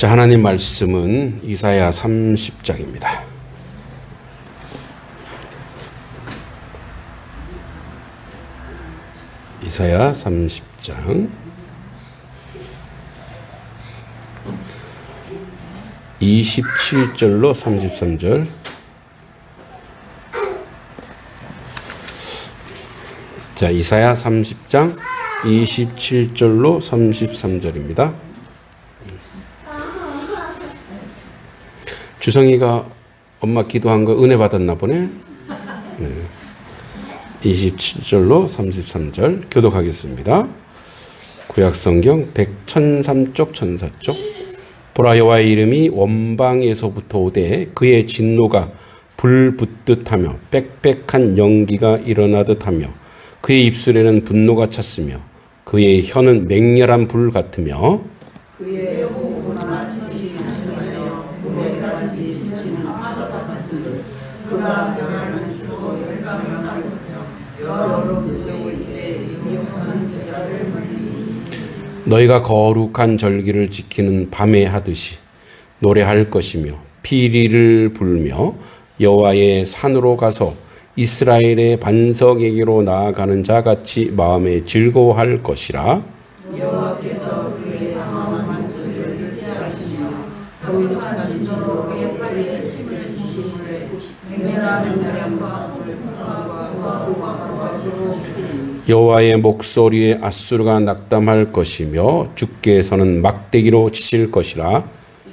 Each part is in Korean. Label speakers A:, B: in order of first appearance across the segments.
A: 자, 하나님 말씀은 이사야 30장입니다. 이사야 30장 27절로 33절. 자, 이사야 30장 27절로 33절입니다. 주성이가 엄마 기도한 거 은혜 받았나 보네. 27절로 33절 교독하겠습니다. 구약성경 1003쪽 천사쪽. 보라, 여호와의 이름이 원방에서부터 오되 그의 진노가 불 붙듯 하며 빽빽한 연기가 일어나듯 하며 그의 입술에는 분노가 찼으며 그의 혀는 맹렬한 불 같으며
B: 그의 목은 마치 진주며 무게가 지치는 화석 같은 그가 명하는 기도 열방을 가르며 여러 그의 입에 유혹하는 제자를 물리시니
A: 너희가 거룩한 절기를 지키는 밤에 하듯이 노래할 것이며 피리를 불며 여호와의 산으로 가서 이스라엘의 반석에게로 나아가는 자같이 마음에 즐거워할 것이라.
B: 여호와께서 그의 장엄한 목소리를 듣게 하시며 거룩한 진노로 그의 팔에 힘을 주시므로 맹렬한 나량과 불과 우화로
A: 여호와의 목소리에 앗수르가 낙담할 것이며 주께서는 막대기로 치실 것이라.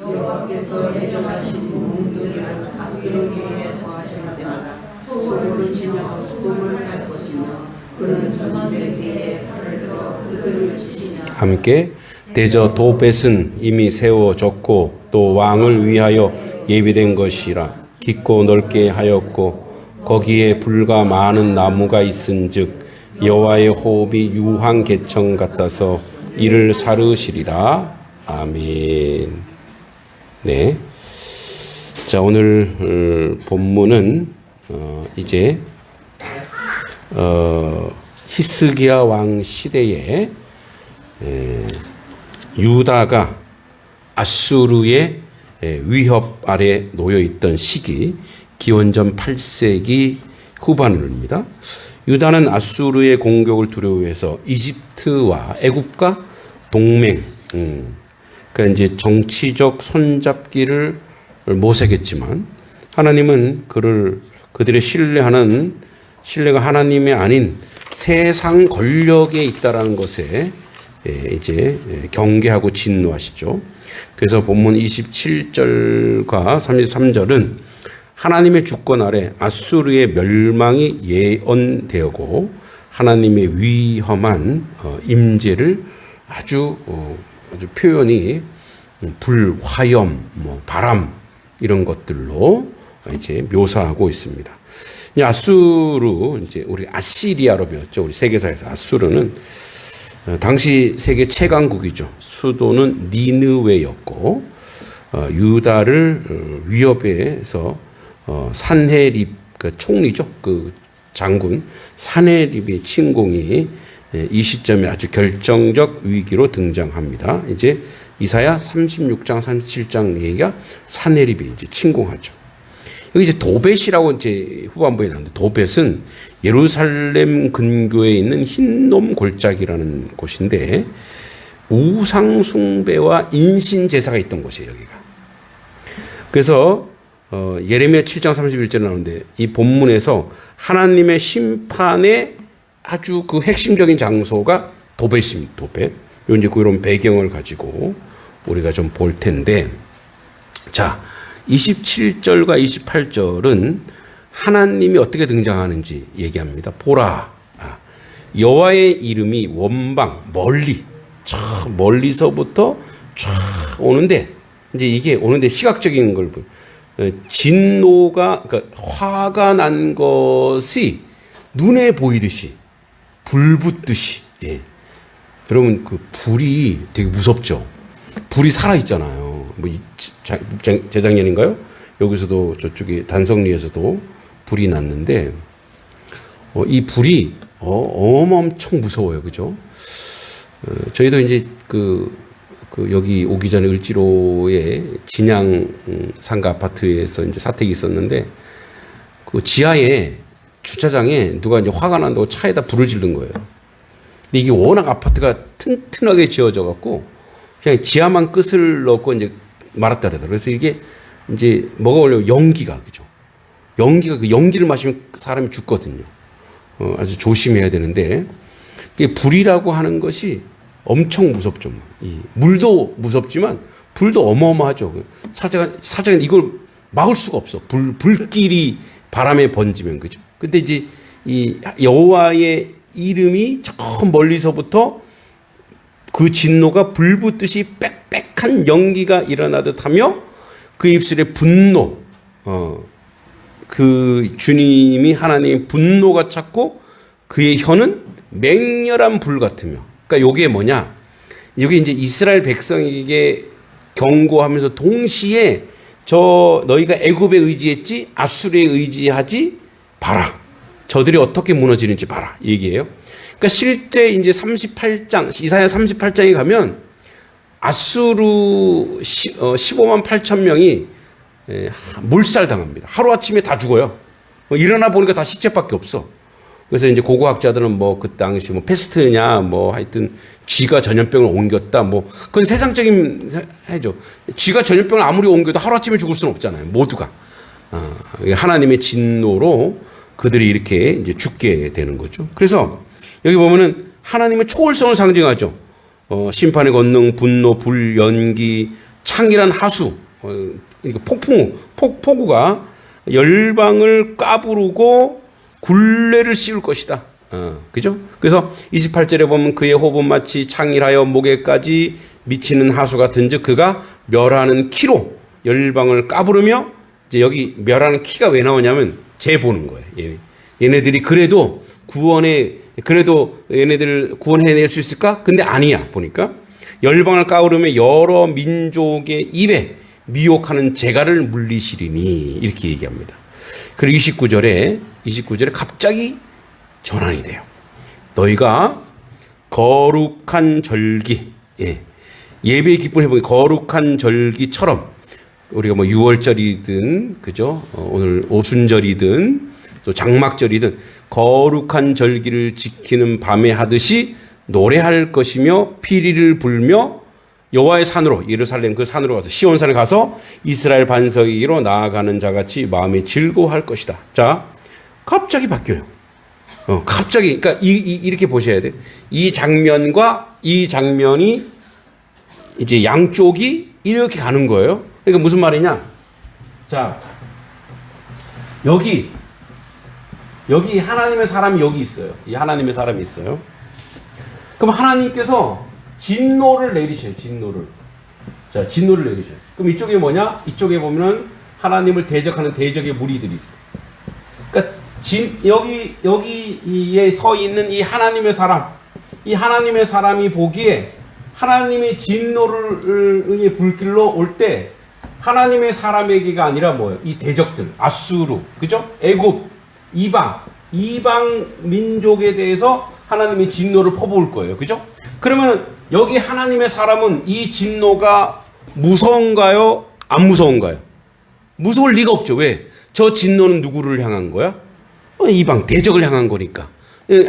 B: 여호와께서 예정하신 문들을 가꾸기 위해 더하실 때마다 소를 지치며 소금을 할 것이며 그는 전원에게 팔을 들어 그들을 치시며
A: 함께 대저 도벳은 이미 세워졌고 또 왕을 위하여 예비된 것이라. 깊고 넓게 하였고 거기에 불과 많은 나무가 있은즉 여호와의 호흡이 유황 개청 같아서 이를 사르시리라. 아멘. 네. 자, 오늘 본문은 이제 히스기야 왕 시대에 유다가 아수르의 위협 아래 놓여 있던 시기, 기원전 8세기 후반입니다. 유다는 아수르의 공격을 두려워해서 이집트와 애굽과 동맹, 그러니까 이제 정치적 손잡기를 모색했지만 하나님은 그들의 신뢰가 하나님이 아닌 세상 권력에 있다라는 것에 이제 경계하고 진노하시죠. 그래서 본문 27절과 33절은 하나님의 주권 아래 아수르의 멸망이 예언되었고 하나님의 위험한 임재를 아주 표현이 불, 화염, 바람 이런 것들로 이제 묘사하고 있습니다. 이 아수르, 이제 우리 아시리아로 배웠죠. 우리 세계사에서 아수르는 당시 세계 최강국이죠. 수도는 니느웨였고 유다를 위협해서 산헤립 그 총리죠. 그 장군 산헤립의 침공이 이 시점에 아주 결정적 위기로 등장합니다. 이제 이사야 36장, 37장 얘기가 산헤립이 이제 침공하죠. 여기 이제 도벳이라고 이제 후반부에 나오는데 도벳은 예루살렘 근교에 있는 흰놈 골짜기라는 곳인데 우상 숭배와 인신 제사가 있던 곳이에요, 여기가. 그래서 예레미야 7장 31절에 나오는데 이 본문에서 하나님의 심판의 아주 그 핵심적인 장소가 도벳입니다. 도벳. 요 이제 그런 배경을 가지고 우리가 좀 볼 텐데, 자, 27절과 28절은 하나님이 어떻게 등장하는지 얘기합니다. 보라, 여호와의 이름이 원방, 멀리서부터 쫙 오는데, 이제 이게 오는데 시각적인 걸 보여요. 진노가, 그러니까 화가 난 것이 눈에 보이듯이, 불 붙듯이, 예. 여러분, 그 불이 되게 무섭죠? 불이 살아있잖아요. 재작년인가요? 여기서도 저쪽에 단성리에서도 불이 났는데, 이 불이 엄청 무서워요, 그죠? 저희도 이제 그 그 여기 오기 전에 을지로에 진양 상가 아파트에서 이제 사택이 있었는데 그 지하에 주차장에 누가 이제 화가 난다고 차에다 불을 지른 거예요. 근데 이게 워낙 아파트가 튼튼하게 지어져 갖고 그냥 지하만 끝을 넣고 이제 말았다 그러더라고요. 그래서 이게 이제 뭐가 원래 연기가 그죠? 연기가 그 연기를 마시면 사람이 죽거든요. 아주 조심해야 되는데 이게 불이라고 하는 것이 엄청 무섭죠. 이 물도 무섭지만 불도 어마어마하죠. 살짝 이걸 막을 수가 없어. 불길이 바람에 번지면 그죠. 근데 이제 이 여호와의 이름이 저 멀리서부터 그 진노가 불 붙듯이 빽빽한 연기가 일어나듯 하며 그 입술에 분노, 그 주님이 하나님의 분노가 찼고 그의 혀는 맹렬한 불 같으며. 그러니까 요게 뭐냐? 여기 이제 이스라엘 백성에게 경고하면서 동시에 너희가 애굽에 의지했지 아수르에 의지하지 봐라. 저들이 어떻게 무너지는지 봐라. 얘기예요. 그러니까 실제 이제 38장 이사야 38장에 가면 아수르 15만 8천 명이 몰살당합니다. 하루아침에 다 죽어요. 일어나 보니까 다 시체밖에 없어. 그래서 이제 고고학자들은 뭐 그 당시 뭐 패스트냐 뭐 하여튼 쥐가 전염병을 옮겼다 뭐 그건 세상적인 해죠. 쥐가 전염병을 아무리 옮겨도 하루아침에 죽을 수는 없잖아요. 모두가. 하나님의 진노로 그들이 이렇게 이제 죽게 되는 거죠. 그래서 여기 보면은 하나님의 초월성을 상징하죠. 심판의 권능, 분노, 불, 연기, 창이란 하수, 그러니까 폭우가 열방을 까부르고 굴레를 씌울 것이다. 그죠? 그래서 28절에 보면 그의 호흡은 마치 창일하여 목에까지 미치는 하수 같은즉 그가 멸하는 키로 열방을 까부르며 이제 여기 멸하는 키가 왜 나오냐면 재 보는 거예요. 얘네들이 그래도 얘네들을 구원해낼 수 있을까? 근데 아니야. 보니까 열방을 까부르며 여러 민족의 입에 미혹하는 재갈을 물리시리니 이렇게 얘기합니다. 그리고 29절에 갑자기 전환이 돼요. 너희가 거룩한 절기, 예배의 기쁨을 해보니 거룩한 절기처럼 우리가 뭐 6월절이든 그죠? 오늘 오순절이든 또 장막절이든 거룩한 절기를 지키는 밤에 하듯이 노래할 것이며 피리를 불며 여호와의 산으로 예루살렘 그 산으로 가서 시온산에 가서 이스라엘 반석이로 나아가는 자같이 마음에 즐거워할 것이다. 자, 갑자기 바뀌어요. 갑자기 그러니까 이렇게 보셔야 돼. 이 장면과 이 장면이 이제 양쪽이 이렇게 가는 거예요. 그러니까 무슨 말이냐? 자, 여기 하나님의 사람이 여기 있어요. 이 하나님의 사람이 있어요. 그럼 하나님께서 진노를 내리셔요. 진노를 내리셔요. 그럼 이쪽에 뭐냐? 이쪽에 보면은 하나님을 대적하는 대적의 무리들이 있어요. 그러니까 여기에 서 있는 이 하나님의 사람이 보기에 하나님의 진노를 불길로 올 때 하나님의 사람에게가 아니라 뭐예요? 이 대적들, 아수르, 그죠? 애굽, 이방 민족에 대해서 하나님의 진노를 퍼부을 거예요. 그죠? 그러면 여기 하나님의 사람은 이 진노가 무서운가요? 안 무서운가요? 무서울 리가 없죠. 왜? 저 진노는 누구를 향한 거야? 이방 대적을 향한 거니까.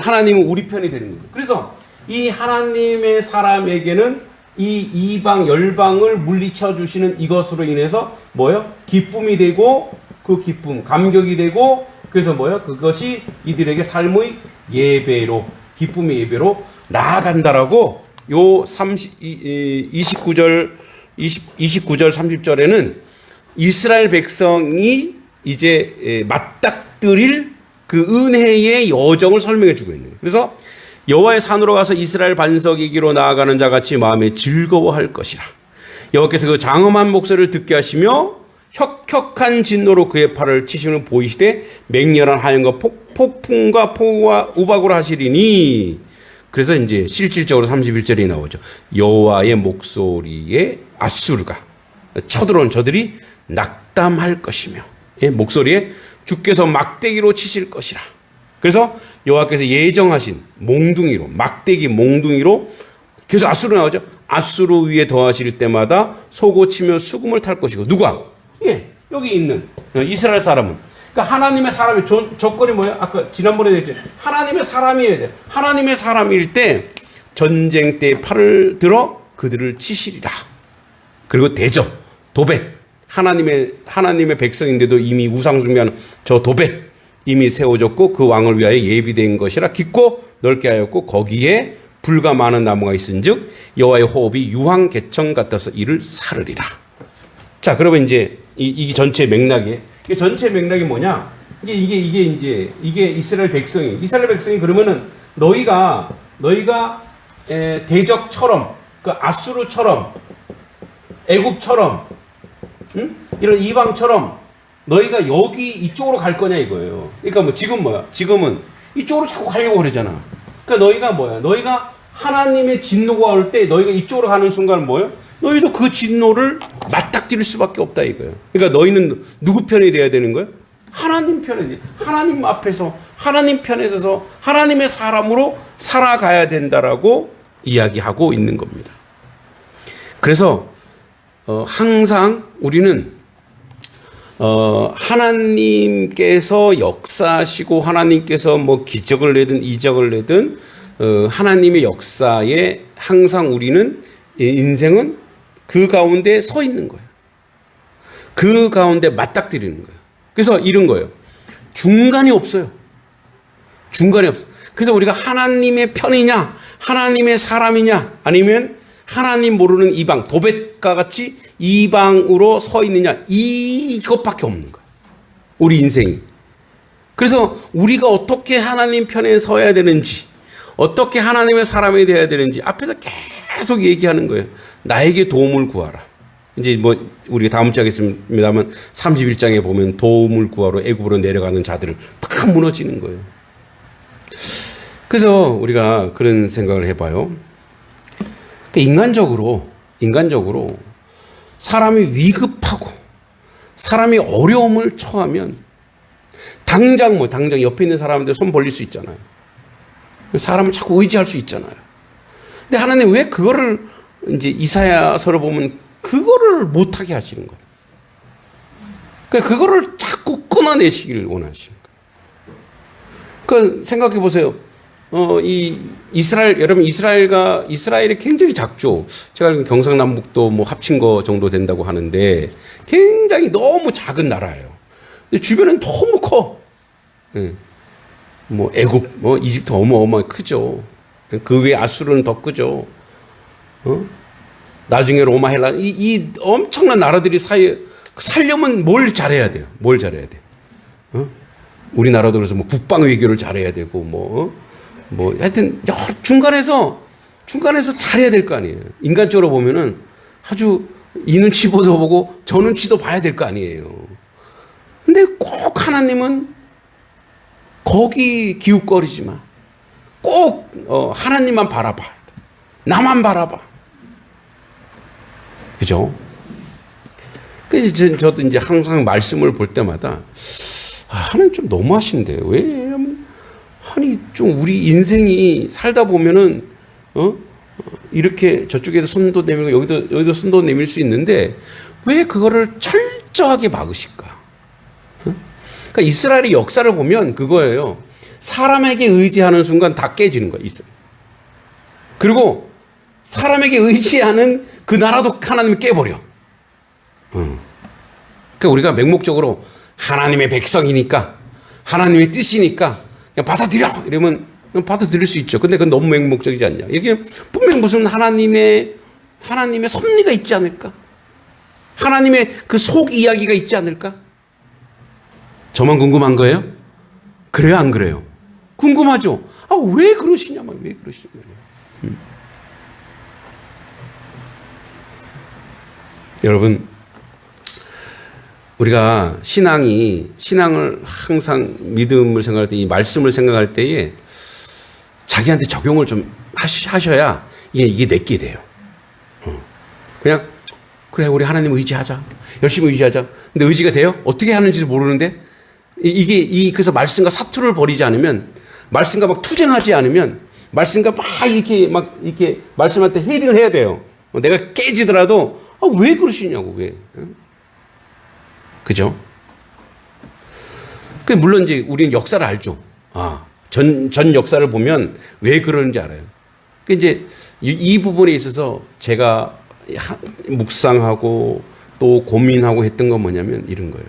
A: 하나님은 우리 편이 되는 거예요. 그래서 이 하나님의 사람에게는 이 이방 열방을 물리쳐 주시는 이것으로 인해서 뭐예요? 기쁨이 되고 그 기쁨 감격이 되고 그래서 뭐예요? 그것이 이들에게 삶의 예배로 기쁨의 예배로 나아간다라고 요 29절 30절에는 이스라엘 백성이 이제 맞닥뜨릴 그 은혜의 여정을 설명해 주고 있는 거예요. 그래서 여호와의 산으로 가서 이스라엘 반석이기로 나아가는 자같이 마음에 즐거워할 것이라. 여호와께서 그 장엄한 목소리를 듣게 하시며 혁혁한 진노로 그의 팔을 치심을 보이시되 맹렬한 하연과 폭풍과 폭우와 우박으로 하시리니. 그래서 이제 실질적으로 31절이 나오죠. 여호와의 목소리에 아수르가 쳐들어온 저들이 낙담할 것이며 목소리에 주께서 막대기로 치실 것이라. 그래서 여호와께서 예정하신 몽둥이로 막대기 몽둥이로 계속 아수르 나오죠. 아수르 위에 더하실 때마다 소고 치며 수금을 탈 것이고. 누가? 예, 여기 있는 이스라엘 사람은. 그러니까 하나님의 사람이 조건이 뭐예요? 아까 지난번에 얘기했죠. 하나님의 사람이어야 돼. 하나님의 사람일 때 전쟁 때 팔을 들어 그들을 치시리라. 그리고 대적, 도벳. 하나님의 백성인데도 이미 우상 숭배하는 저 도벳 이미 세워졌고 그 왕을 위하여 예비된 것이라 깊고 넓게 하였고 거기에 불과 많은 나무가 있은즉 여호와의 호흡이 유황 개청 같아서 이를 사르리라. 자, 그러면 이제 이 전체 맥락이 이게 전체 맥락이 뭐냐? 이게 이스라엘 백성이 그러면은 너희가 대적처럼 그 아수르처럼 애굽처럼 이런 이방처럼 너희가 여기 이쪽으로 갈 거냐 이거예요. 그러니까 뭐 지금은 이쪽으로 자꾸 가려고 그러잖아. 그러니까 너희가 뭐야? 너희가 하나님의 진노가 올 때 너희가 이쪽으로 가는 순간 뭐예요? 너희도 그 진노를 맞닥뜨릴 수밖에 없다 이거예요. 그러니까 너희는 누구 편이 돼야 되는 거예요? 하나님 편에, 하나님 앞에서 하나님 편에 서서 하나님의 사람으로 살아가야 된다라고 이야기하고 있는 겁니다. 그래서 항상 우리는 하나님께서 역사하시고 하나님께서 뭐 기적을 내든 이적을 내든 하나님의 역사에 항상 우리는 인생은 그 가운데 서 있는 거예요. 그 가운데 맞닥뜨리는 거예요. 그래서 이런 거예요. 중간이 없어요. 중간이 없어요. 그래서 우리가 하나님의 편이냐 하나님의 사람이냐 아니면 하나님 모르는 이방, 도벳과 같이 이방으로 서 있느냐 이것밖에 없는 거예요. 우리 인생이. 그래서 우리가 어떻게 하나님 편에 서야 되는지 어떻게 하나님의 사람이 되어야 되는지 앞에서 계속 얘기하는 거예요. 나에게 도움을 구하라. 이제 뭐 우리가 다음 주에 하겠습니다만 31장에 보면 도움을 구하러 애굽으로 내려가는 자들을 다 무너지는 거예요. 그래서 우리가 그런 생각을 해봐요. 인간적으로 사람이 위급하고 사람이 어려움을 처하면 당장 옆에 있는 사람한테 손 벌릴 수 있잖아요. 사람을 자꾸 의지할 수 있잖아요. 근데 하나님 왜 그거를 이제 이사야서를 보면 그거를 못하게 하시는 거예요. 그러니까 그거를 자꾸 끊어내시기를 원하시는 거예요. 그러니까 생각해 보세요. 여러분 이스라엘이 굉장히 작죠. 제가 알기로 경상남북도 뭐 합친 거 정도 된다고 하는데 굉장히 너무 작은 나라예요. 근데 주변은 너무 커. 예. 뭐 애굽, 뭐 이집트 어마어마하게 크죠. 그 외에 아수르는 더 크죠. 나중에 로마, 헬라 이 엄청난 나라들이 사이에 살려면 뭘 잘해야 돼요? 뭘 잘해야 돼? 우리나라도 그래서 뭐 국방 외교를 잘해야 되고 뭐 하여튼 중간에서 잘해야 될 거 아니에요. 인간적으로 보면은 아주 이 눈치보도 보고 저 눈치도 봐야 될 거 아니에요. 근데 꼭 하나님은 거기 기웃거리지 마. 꼭 하나님만 바라봐. 나만 바라봐. 그죠? 그래서 저도 이제 항상 말씀을 볼 때마다 하나님 좀 너무하신데 왜? 아니 좀 우리 인생이 살다 보면은 이렇게 저쪽에도 손도 내밀고 여기도 손도 내밀 수 있는데 왜 그거를 철저하게 막으실까? 그러니까 이스라엘의 역사를 보면 그거예요. 사람에게 의지하는 순간 다 깨지는 거예요. 그리고 사람에게 의지하는 그 나라도 하나님이 깨버려. 그러니까 우리가 맹목적으로 하나님의 백성이니까 하나님의 뜻이니까 그냥 받아들여 이러면 받아들일 수 있죠. 근데 그건 너무 맹목적이지 않냐? 이게 분명 무슨 하나님의 섭리가 있지 않을까? 하나님의 그 속 이야기가 있지 않을까? 저만 궁금한 거예요? 그래요, 안 그래요? 궁금하죠? 왜 그러시냐? 왜 그러시냐? 여러분, 우리가 신앙을 항상 믿음을 생각할 때, 이 말씀을 생각할 때에 자기한테 적용을 좀 하셔야 이게 내게 돼요. 그냥, 그래, 우리 하나님 의지하자. 열심히 의지하자. 근데 의지가 돼요? 어떻게 하는지 모르는데, 그래서 말씀과 사투를 벌이지 않으면, 말씀과 막 투쟁하지 않으면, 말씀과 이렇게 말씀한테 헤딩을 해야 돼요. 내가 깨지더라도 왜 그러시냐고 왜? 그죠? 물론 이제 우리는 역사를 알죠. 전 역사를 보면 왜 그러는지 알아요. 이제 이 부분에 있어서 제가 묵상하고 또 고민하고 했던 건 뭐냐면 이런 거예요.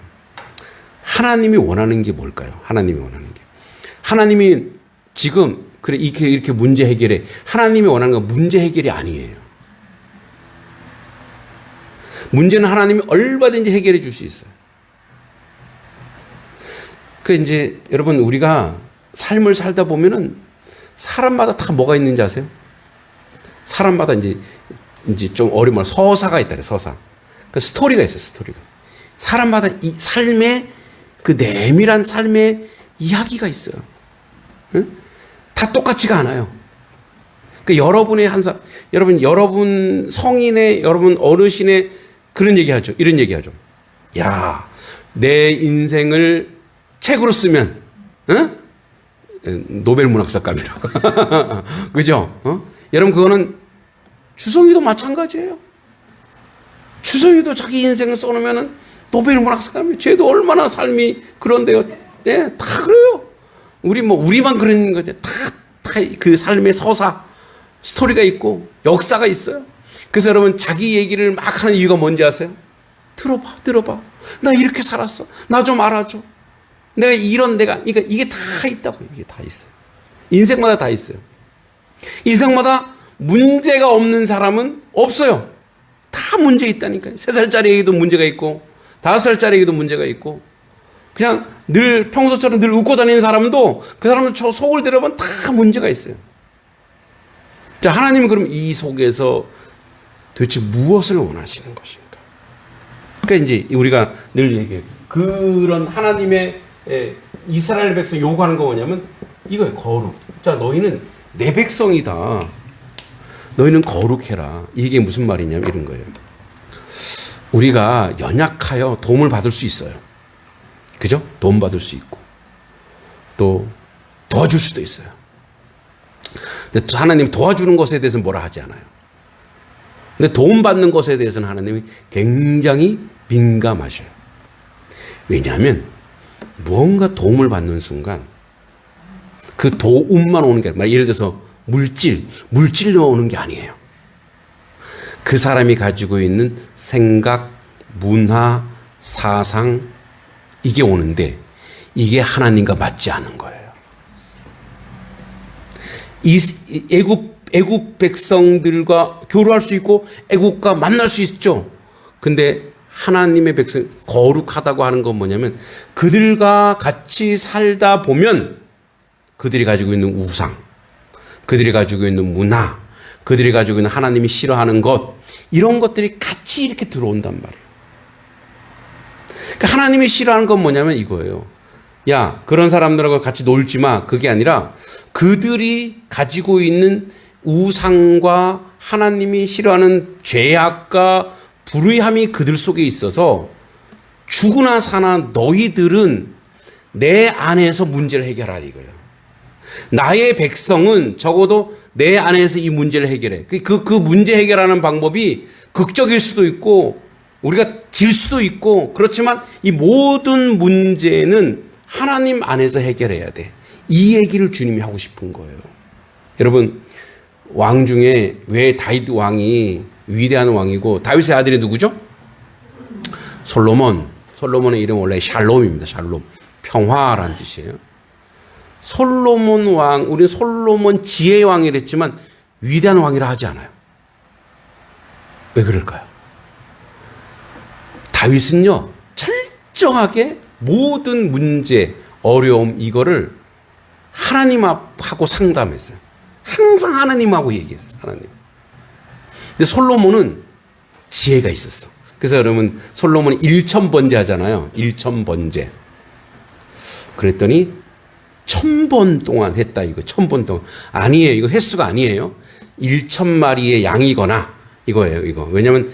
A: 하나님이 원하는 게 뭘까요? 하나님이 원하는 게. 하나님이 지금 그래 이렇게 문제 해결해. 하나님이 원하는 건 문제 해결이 아니에요. 문제는 하나님이 얼마든지 해결해 줄 수 있어요. 이제 여러분 우리가 삶을 살다 보면은 사람마다 다 뭐가 있는지 아세요? 사람마다 이제 좀 어려운 말 서사가 있다 그래 서사. 그 스토리가 있어요 스토리가. 사람마다 이 삶의 그 내밀한 삶의 이야기가 있어요. 응? 다 똑같지가 않아요. 여러분의 한 사람, 여러분 성인의, 여러분 어르신의 그런 얘기하죠. 이런 얘기하죠. 야, 내 인생을 책으로 쓰면, 응? 노벨 문학작가라고. 그죠? 여러분, 그거는 주성이도 마찬가지예요. 주성이도 자기 인생을 써놓으면 노벨 문학작가입니다. 쟤도 얼마나 삶이 그런데요. 네, 다 그래요. 우리만 그런 거죠. 다 그 삶의 서사, 스토리가 있고, 역사가 있어요. 그래서 여러분, 자기 얘기를 막 하는 이유가 뭔지 아세요? 들어봐. 나 이렇게 살았어. 나 좀 알아줘. 그러니까 이게 다 있다고. 이게 다 있어요. 인생마다 다 있어요. 인생마다 문제가 없는 사람은 없어요. 다 문제 있다니까요. 3살짜리에게도 문제가 있고, 5살짜리에게도 문제가 있고, 그냥 늘 평소처럼 늘 웃고 다니는 사람도 그 사람은 속을 들여보면 다 문제가 있어요. 자, 하나님은 그럼 이 속에서 도대체 무엇을 원하시는 것인가? 그러니까 이제 우리가 늘 얘기해요. 그런 하나님의 이스라엘 백성 요구하는 거 뭐냐면 이거예요. 거룩. 자, 너희는 내 백성이다. 너희는 거룩해라. 이게 무슨 말이냐면 이런 거예요. 우리가 연약하여 도움을 받을 수 있어요. 그죠? 도움 받을 수 있고 또 도와줄 수도 있어요. 근데 또 하나님 도와주는 것에 대해서는 뭐라 하지 않아요. 근데 도움받는 것에 대해서는 하나님이 굉장히 민감하셔요. 왜냐하면 무언가 도움을 받는 순간 그 도움만 오는 게 아니라 예를 들어서 물질로 오는 게 아니에요. 그 사람이 가지고 있는 생각, 문화, 사상 이게 오는데 이게 하나님과 맞지 않은 거예요. 애국 백성들과 교류할 수 있고 애국과 만날 수 있죠. 근데 하나님의 백성 거룩하다고 하는 건 뭐냐면 그들과 같이 살다 보면 그들이 가지고 있는 우상, 그들이 가지고 있는 문화, 그들이 가지고 있는 하나님이 싫어하는 것 이런 것들이 같이 이렇게 들어온단 말이에요. 그러니까 하나님이 싫어하는 건 뭐냐면 이거예요. 야, 그런 사람들하고 같이 놀지 마. 그게 아니라 그들이 가지고 있는 우상과 하나님이 싫어하는 죄악과 불의함이 그들 속에 있어서 죽으나 사나 너희들은 내 안에서 문제를 해결하라 이거예요. 나의 백성은 적어도 내 안에서 이 문제를 해결해. 그 문제 해결하는 방법이 극적일 수도 있고 우리가 질 수도 있고 그렇지만 이 모든 문제는 하나님 안에서 해결해야 돼. 이 얘기를 주님이 하고 싶은 거예요. 여러분 왕 중에 왜 다윗 왕이 위대한 왕이고 다윗의 아들이 누구죠? 솔로몬. 솔로몬의 이름 원래 샬롬입니다. 샬롬. 평화라는 뜻이에요. 솔로몬 왕, 우리는 솔로몬 지혜의 왕이라 했지만 위대한 왕이라 하지 않아요. 왜 그럴까요? 다윗은요, 철저하게 모든 문제, 어려움, 이거를 하나님하고 상담했어요. 항상 하나님하고 얘기했어요. 하나님. 근데 솔로몬은 지혜가 있었어. 그래서 여러분, 솔로몬이 1000번제 하잖아요. 1000번제. 그랬더니 1000번 동안 했다 이거. 1000번 동안. 아니에요. 이거 횟수가 아니에요. 1000마리의 양이거나 이거예요, 이거. 왜냐면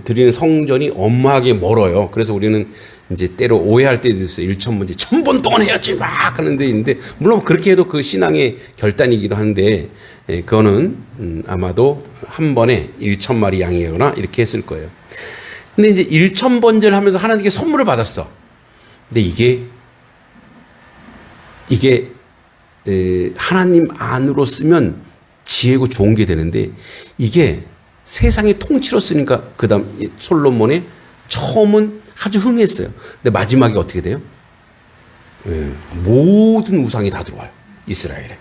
A: 드리는 성전이 엄하게 멀어요. 그래서 우리는 이제 때로 오해할 때도 있어요. 1,000번째 1,000번 동안 해야지 막 하는 데 있는데, 물론 그렇게 해도 그 신앙의 결단이기도 한데, 그거는 아마도 한 번에 1,000마리 양이거나 이렇게 했을 거예요. 근데 이제 1,000번째를 하면서 하나님께 선물을 받았어. 근데 이게 하나님 안으로 쓰면 지혜고 좋은 게 되는데, 이게 세상의 통치로 쓰니까 그다음 솔로몬의 처음은 아주 흥했어요. 근데 마지막에 어떻게 돼요? 모든 우상이 다 들어와요, 이스라엘에.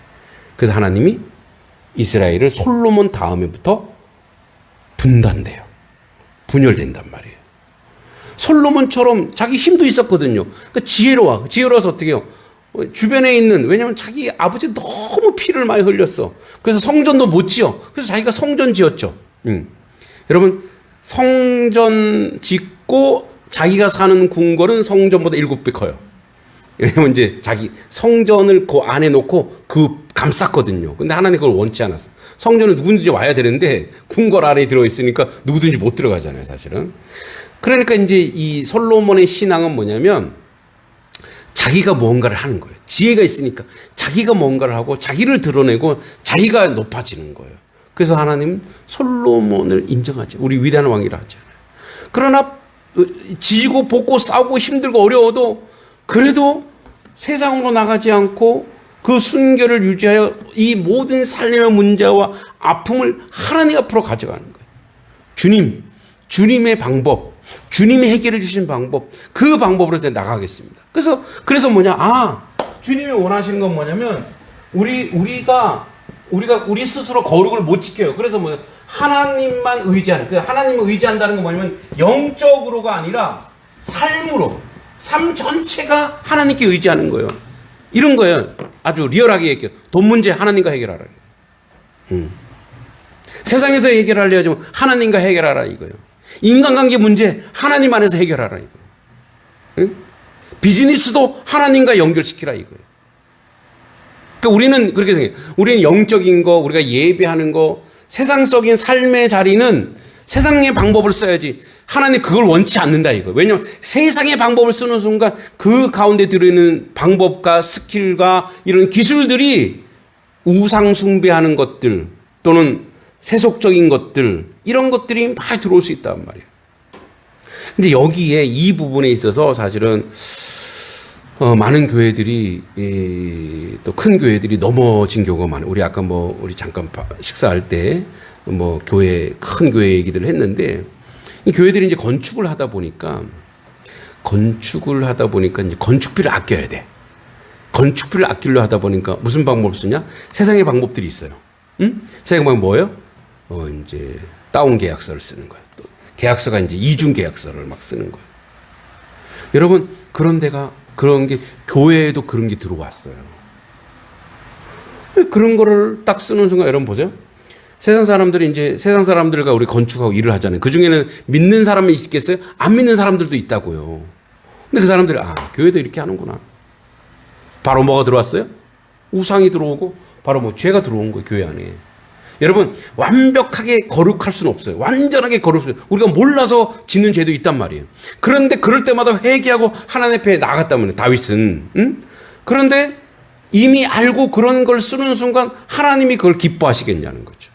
A: 그래서 하나님이 이스라엘을 솔로몬 다음에부터 분단돼요. 분열된단 말이에요. 솔로몬처럼 자기 힘도 있었거든요. 그러니까 지혜로워서 어떻게 해요? 주변에 있는, 왜냐면 자기 아버지 너무 피를 많이 흘렸어. 그래서 성전도 못 지어. 그래서 자기가 성전 지었죠. 여러분, 성전 짓고 자기가 사는 궁궐은 성전보다 7배 커요. 왜냐면 이제 자기 성전을 그 안에 놓고 감쌌거든요. 근데 하나님 그걸 원치 않았어. 성전은 누구든지 와야 되는데 궁궐 안에 들어있으니까 누구든지 못 들어가잖아요, 사실은. 그러니까 이제 이 솔로몬의 신앙은 뭐냐면, 자기가 뭔가를 하는 거예요. 지혜가 있으니까 자기가 뭔가를 하고 자기를 드러내고 자기가 높아지는 거예요. 그래서 하나님 솔로몬을 인정하죠. 우리 위대한 왕이라 하잖아요. 그러나 지지고 볶고 싸우고 힘들고 어려워도 그래도 세상으로 나가지 않고 그 순결을 유지하여 이 모든 삶의 문제와 아픔을 하나님 앞으로 가져가는 거예요. 주님의 방법, 주님이 해결해 주신 방법, 그 방법으로 나가겠습니다. 그래서 주님이 원하시는 건 뭐냐면, 우리 스스로 거룩을 못 지켜요. 그래서 하나님만 의지하는, 하나님을 의지한다는 건 뭐냐면, 영적으로가 아니라 삶 전체가 하나님께 의지하는 거예요. 이런 거예요. 아주 리얼하게 얘기해요. 돈 문제 하나님과 해결하라. 세상에서 해결하려 하지 하나님과 해결하라 이거예요. 인간관계 문제 하나님 안에서 해결하라 이거예요. 응? 비즈니스도 하나님과 연결시키라 이거예요. 그러니까 우리는 그렇게 생각해요. 우리는 영적인 거, 우리가 예배하는 거, 세상적인 삶의 자리는 세상의 방법을 써야지 하나님 그걸 원치 않는다 이거예요. 왜냐하면 세상의 방법을 쓰는 순간 그 가운데 들어있는 방법과 스킬과 이런 기술들이 우상 숭배하는 것들 또는 세속적인 것들, 이런 것들이 많이 들어올 수 있단 말이에요. 근데 여기에 이 부분에 있어서 사실은 많은 교회들이 또 큰 교회들이 넘어진 경우가 많아요. 우리 아까 우리 잠깐 식사할 때 교회 큰 교회 얘기들을 했는데, 이 교회들이 이제 건축을 하다 보니까 이제 건축비를 아껴야 돼. 건축비를 아끼려 하다 보니까 무슨 방법을 쓰냐? 세상의 방법들이 있어요. 세상의 방법이 뭐예요? 이제 다운 계약서를 쓰는 거예요. 또 계약서가 이제 이중 계약서를 막 쓰는 거예요. 여러분, 그런 게 교회에도 그런 게 들어왔어요. 그런 거를 딱 쓰는 순간 여러분 보세요. 세상 사람들과 우리 건축하고 일을 하잖아요. 그 중에는 믿는 사람이 있겠어요? 안 믿는 사람들도 있다고요. 근데 그 사람들이 교회도 이렇게 하는구나. 바로 뭐가 들어왔어요? 우상이 들어오고 바로 죄가 들어온 거예요, 교회 안에. 여러분, 완벽하게 거룩할 수는 없어요. 완전하게 거룩할 수는 없어요. 우리가 몰라서 짓는 죄도 있단 말이에요. 그런데 그럴 때마다 회개하고 하나님 앞에 나갔다면 다윗은. 그런데 이미 알고 그런 걸 쓰는 순간 하나님이 그걸 기뻐하시겠냐는 거죠.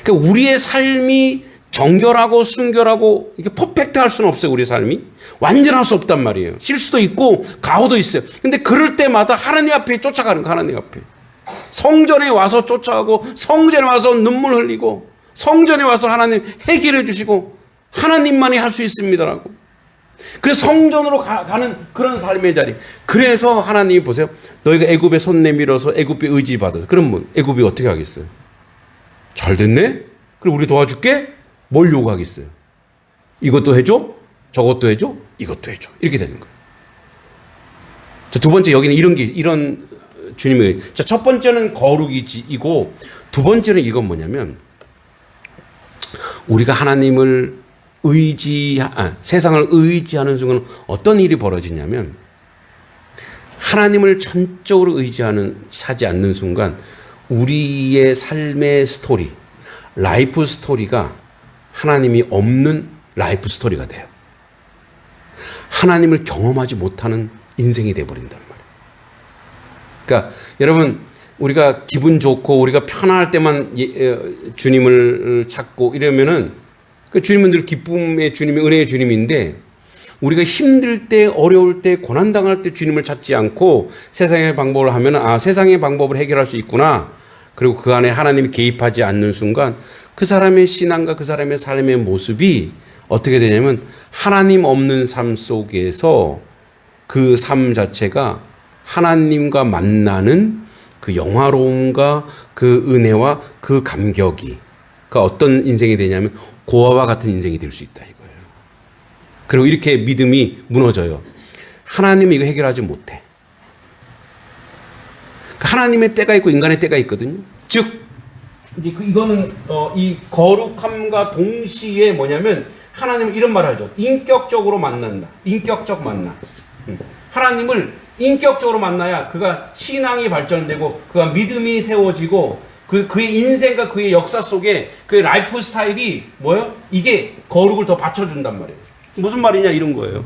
A: 그러니까 우리의 삶이 정결하고 순결하고 이게 퍼펙트할 수는 없어요. 우리 삶이 완전할 수 없단 말이에요. 실수도 있고 가호도 있어요. 근데 그럴 때마다 하나님 앞에 쫓아가는 거, 하나님 앞에. 성전에 와서 쫓아가고, 성전에 와서 눈물 흘리고, 성전에 와서 하나님 해결해 주시고, 하나님만이 할 수 있습니다라고. 그래서 성전으로 가는 그런 삶의 자리. 그래서 하나님이 보세요. 너희가 애굽에 손 내밀어서 애굽에 의지받아서. 그럼 애굽이 어떻게 하겠어요? 잘 됐네? 그럼 우리 도와줄게? 뭘 요구하겠어요? 이것도 해줘? 저것도 해줘? 이것도 해줘. 이렇게 되는 거예요. 자, 두 번째, 여기는 이런 주님의. 자, 첫 번째는 거룩이고, 두 번째는 이건 뭐냐면, 우리가 하나님을 세상을 의지하는 순간 어떤 일이 벌어지냐면, 하나님을 전적으로 하지 않는 순간, 우리의 삶의 스토리, 라이프 스토리가 하나님이 없는 라이프 스토리가 돼요. 하나님을 경험하지 못하는 인생이 돼버린단 말이에요. 그러니까 여러분, 우리가 기분 좋고 우리가 편안할 때만 주님을 찾고 이러면은 그 주님은 늘 기쁨의 주님이, 은혜의 주님인데, 우리가 힘들 때, 어려울 때, 고난당할 때 주님을 찾지 않고 세상의 방법을 하면, 세상의 방법을 해결할 수 있구나. 그리고 그 안에 하나님이 개입하지 않는 순간 그 사람의 신앙과 그 사람의 삶의 모습이 어떻게 되냐면, 하나님 없는 삶 속에서 그 삶 자체가 하나님과 만나는 그 영화로움과 그 은혜와 그 감격이, 그러니까 어떤 인생이 되냐면 고아와 같은 인생이 될 수 있다 이거예요. 그리고 이렇게 믿음이 무너져요. 하나님이 이거 해결하지 못해. 하나님의 때가 있고 인간의 때가 있거든요. 즉 이제 이거는 이 거룩함과 동시에 뭐냐면, 하나님은 이런 말을 하죠. 인격적으로 만난다. 인격적 만남. 하나님을 인격적으로 만나야 그가 신앙이 발전되고 그가 믿음이 세워지고 그의 인생과 그의 역사 속에 그의 라이프 스타일이 뭐예요? 이게 거룩을 더 받쳐준단 말이에요. 무슨 말이냐 이런 거예요.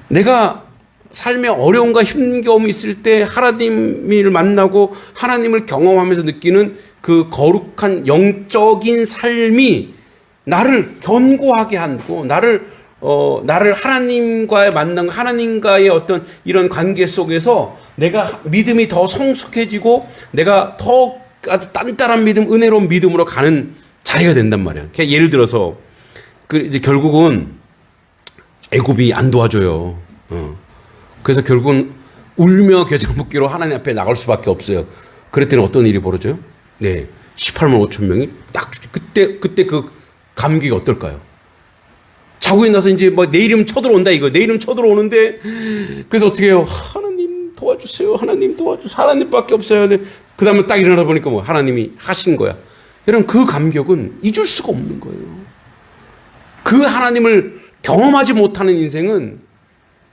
A: 내가 삶에 어려움과 힘겨움이 있을 때 하나님을 만나고 하나님을 경험하면서 느끼는 그 거룩한 영적인 삶이 나를 견고하게 하고 나를 하나님과의 만남, 하나님과의 어떤 이런 관계 속에서 내가 믿음이 더 성숙해지고 내가 더 아주 단단한 믿음, 은혜로운 믿음으로 가는 자리가 된단 말이에요. 그러니까 예를 들어서 이제 결국은 애굽이 안 도와줘요. 그래서 결국은 울며 겨자 먹기로 하나님 앞에 나갈 수밖에 없어요. 그랬더니 어떤 일이 벌어져요? 네, 18만 5천 명이 딱 그때 그 감격이 어떨까요? 자고 일어나서 이제 뭐 내일이면 쳐들어온다 이거. 내일이면 쳐들어오는데, 그래서 어떻게 해요? 하나님 도와주세요. 하나님 도와주세요. 하나님밖에 없어요. 그 다음에 딱 일어나 보니까 뭐 하나님이 하신 거야. 여러분, 그 감격은 잊을 수가 없는 거예요. 그 하나님을 경험하지 못하는 인생은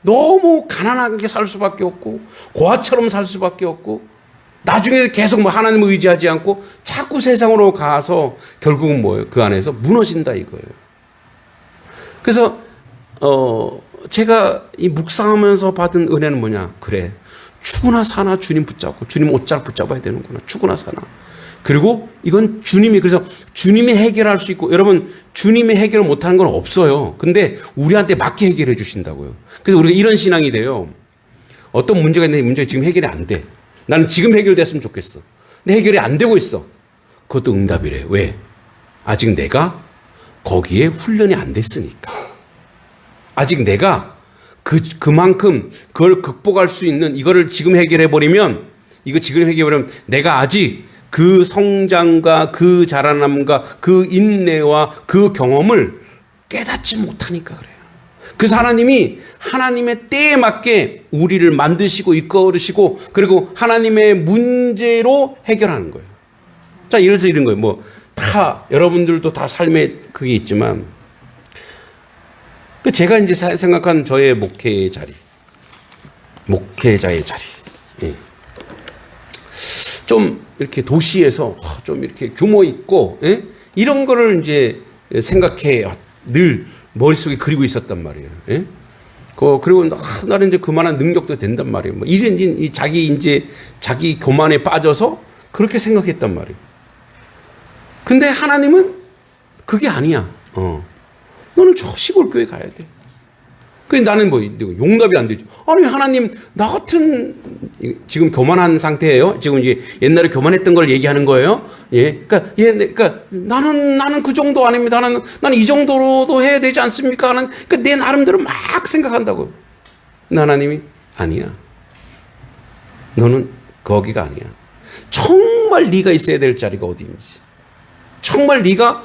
A: 너무 가난하게 살 수밖에 없고 고아처럼 살 수밖에 없고 나중에 계속 뭐 하나님을 의지하지 않고 자꾸 세상으로 가서 결국은 뭐예요? 그 안에서 무너진다 이거예요. 그래서 제가 이 묵상하면서 받은 은혜는 뭐냐? 그래, 죽으나 사나 주님 붙잡고 주님 옷자락 붙잡아야 되는구나. 죽으나 사나. 그리고 이건 그래서 주님이 해결할 수 있고, 여러분, 주님이 해결을 못하는 건 없어요. 근데 우리한테 맞게 해결해 주신다고요. 그래서 우리가 이런 신앙이 돼요. 어떤 문제가 있는데 문제가 지금 해결이 안 돼. 나는 지금 해결됐으면 좋겠어. 근데 해결이 안 되고 있어. 그것도 응답이래요. 왜? 아직 내가 거기에 훈련이 안 됐으니까. 아직 내가 그만큼 그걸 극복할 수 있는, 이거를 지금 해결해버리면, 내가 아직 그 성장과 그 자라남과 그 인내와 그 경험을 깨닫지 못하니까 그래요. 그래서 하나님이 하나님의 때에 맞게 우리를 만드시고 이끌으시고, 그리고 하나님의 문제로 해결하는 거예요. 자, 예를 들어서 이런 거예요. 여러분들도 다 삶에 그게 있지만, 제가 이제 생각한 저의 목회자의 자리. 예. 좀 이렇게 도시에서 좀 이렇게 규모 있고, 예? 이런 거를 이제 생각해 늘 머릿속에 그리고 있었단 말이에요. 예? 그리고 나는 이제 그만한 능력도 된단 말이에요. 자기 교만에 빠져서 그렇게 생각했단 말이에요. 근데 하나님은 그게 아니야. 너는 저 시골 교회 가야 돼. 나는 용납이 안 되죠. 아니, 하나님, 나 같은, 지금 교만한 상태예요. 지금 이제 옛날에 교만했던 걸 얘기하는 거예요. 예. 그러니까 나는 그 정도 아닙니다. 나는 이 정도로도 해야 되지 않습니까? 그러니까 내 나름대로 막 생각한다고. 근데 하나님이 아니야. 너는 거기가 아니야. 정말 네가 있어야 될 자리가 어디인지. 정말 네가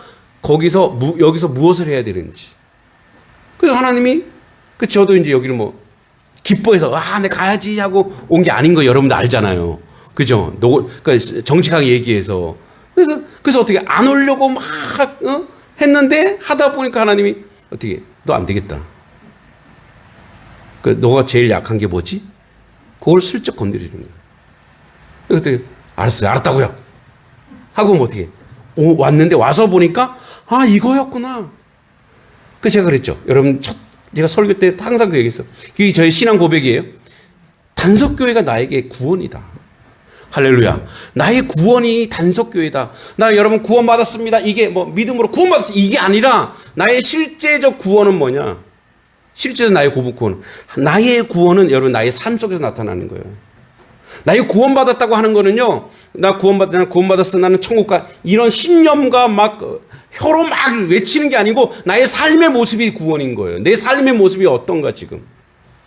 A: 여기서 무엇을 해야 되는지. 그래서 하나님이, 저도 이제 여기를 기뻐해서, 내가 가야지 하고 온 게 아닌 거 여러분도 알잖아요. 그죠? 그러니까 정직하게 얘기해서. 그래서 어떻게 안 오려고 막, 했는데 하다 보니까 하나님이 너 안 되겠다. 너가 제일 약한 게 뭐지? 그걸 슬쩍 건드리는 거예요. 그랬더니, 알았어요. 알았다고요. 하고 어떻게 왔는데 와서 보니까 아 이거였구나. 그 제가 그랬죠. 여러분 제가 설교 때 항상 그 얘기했어요. 그게 저의 신앙 고백이에요. 단석교회가 나에게 구원이다. 할렐루야. 나의 구원이 단석교회다. 나 여러분 구원받았습니다. 이게 뭐 믿음으로 구원받았습니다. 이게 아니라 나의 실제적 구원은 뭐냐? 실제적 나의 구원. 나의 구원은 여러분 나의 삶 속에서 나타나는 거예요. 나의 구원받았다고 하는 거는요. 나 구원받았어. 나는 천국 가. 이런 신념과 막 혀로 막 외치는 게 아니고 나의 삶의 모습이 구원인 거예요. 내 삶의 모습이 어떤가 지금.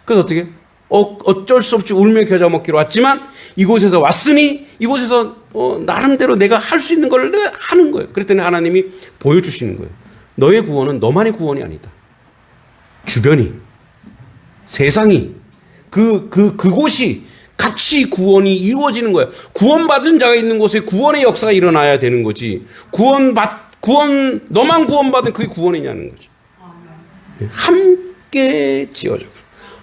A: 그래서 어떻게? 어쩔 수 없이 울며 겨자 먹기로 왔지만 이곳에서 왔으니 이곳에서 나름대로 내가 할 수 있는 걸 내가 하는 거예요. 그랬더니 하나님이 보여주시는 거예요. 너의 구원은 너만의 구원이 아니다. 주변이, 세상이, 그곳이 같이 구원이 이루어지는 거예요. 구원받은 자가 있는 곳에 구원의 역사가 일어나야 되는 거지. 너만 구원받은 그게 구원이냐는 거죠. 함께 지어져.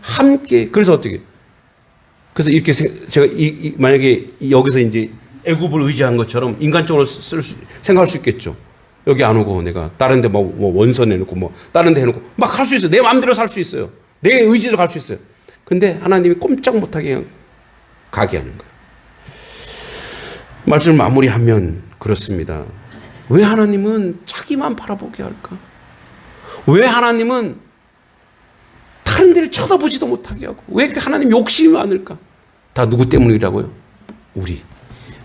A: 함께. 그래서 어떻게? 그래서 이렇게 제가 만약에 여기서 이제 애굽을 의지한 것처럼 인간적으로 생각할 수 있겠죠. 여기 안 오고 내가 다른 데 뭐 원선 해놓고 뭐 다른 데 해놓고 막 할 수 있어요. 내 마음대로 살 수 있어요. 내 의지대로 갈 수 있어요. 근데 하나님이 꼼짝 못하게 가게 하는 거예요. 말씀을 마무리하면 그렇습니다. 왜 하나님은 자기만 바라보게 할까? 왜 하나님은 다른 데를 쳐다보지도 못하게 하고 왜 하나님 욕심이 많을까? 다 누구 때문이라고요?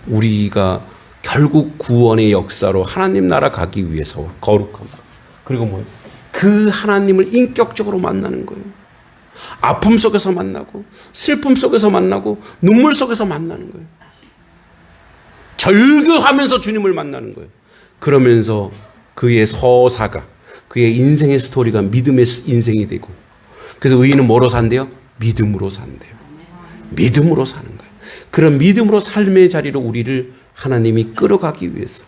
A: 우리가 결국 구원의 역사로 하나님 나라 가기 위해서 거룩함 그리고 뭐예요? 그 하나님을 인격적으로 만나는 거예요. 아픔 속에서 만나고 슬픔 속에서 만나고 눈물 속에서 만나는 거예요. 절규하면서 주님을 만나는 거예요. 그러면서 그의 서사가 그의 인생의 스토리가 믿음의 인생이 되고 그래서 의인은 뭐로 산대요? 믿음으로 산대요. 믿음으로 사는 거예요. 그런 믿음으로 삶의 자리로 우리를 하나님이 끌어가기 위해서.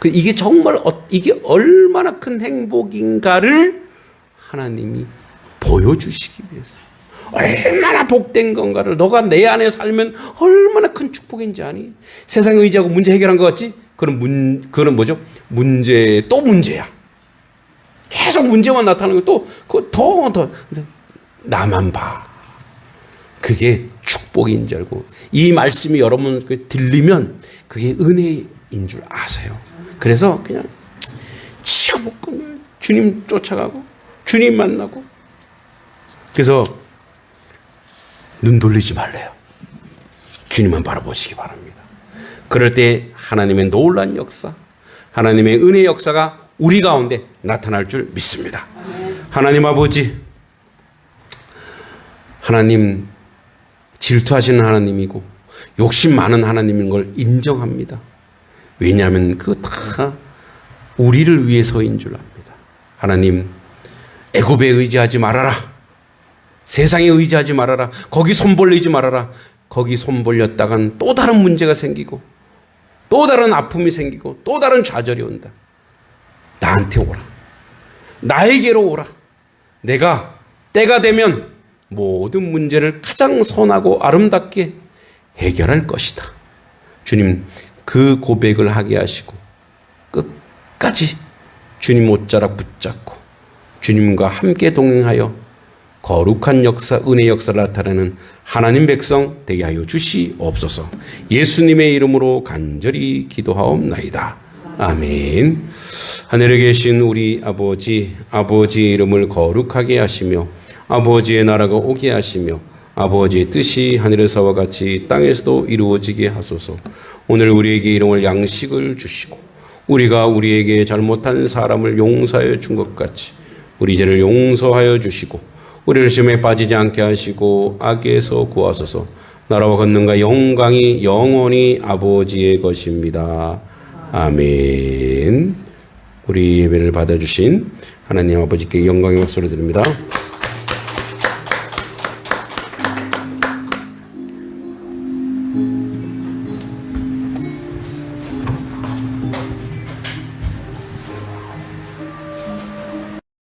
A: 이게 정말 이게 얼마나 큰 행복인가를 하나님이 보여주시기 위해서. 얼마나 복된 건가를 너가 내 안에 살면 얼마나 큰 축복인지 아니? 세상에 의지하고 문제 해결한 것 같지? 그런 뭐죠? 또 문제야. 계속 문제만 나타나는 거 더 나만 봐. 그게 축복인 줄 알고 이 말씀이 여러분 들리면 그게 은혜인 줄 아세요. 그래서 그냥 치고 볶으면 주님 쫓아가고 주님 만나고 그래서 눈 돌리지 말래요. 주님만 바라보시기 바랍니다. 그럴 때 하나님의 놀라운 역사, 하나님의 은혜 역사가 우리 가운데 나타날 줄 믿습니다. 하나님 아버지, 하나님 질투하시는 하나님이고 욕심 많은 하나님인 걸 인정합니다. 왜냐하면 그거 다 우리를 위해서인 줄 압니다. 하나님, 애굽에 의지하지 말아라. 세상에 의지하지 말아라. 거기 손 벌리지 말아라. 거기 손 벌렸다간 또 다른 문제가 생기고 또 다른 아픔이 생기고 또 다른 좌절이 온다. 나한테 오라. 나에게로 오라. 내가 때가 되면 모든 문제를 가장 선하고 아름답게 해결할 것이다. 주님, 그 고백을 하게 하시고 끝까지 주님 옷자락 붙잡고 주님과 함께 동행하여 거룩한 역사, 은혜 역사를 나타내는 하나님 백성 되게 하여 주시옵소서. 예수님의 이름으로 간절히 기도하옵나이다. 아멘. 하늘에 계신 우리 아버지, 아버지의 이름을 거룩하게 하시며 아버지의 나라가 오게 하시며 아버지의 뜻이 하늘에서와 같이 땅에서도 이루어지게 하소서. 오늘 우리에게 일용할 양식을 주시고 우리가 우리에게 잘못한 사람을 용서하여 준 것 같이 우리 죄를 용서하여 주시고 우리를 시험에 빠지지 않게 하시고 악에서 구하소서. 나라와 권능과 영광이 영원히 아버지의 것입니다. 아멘. 우리 예배를 받아주신 하나님 아버지께 영광의 박수를 드립니다.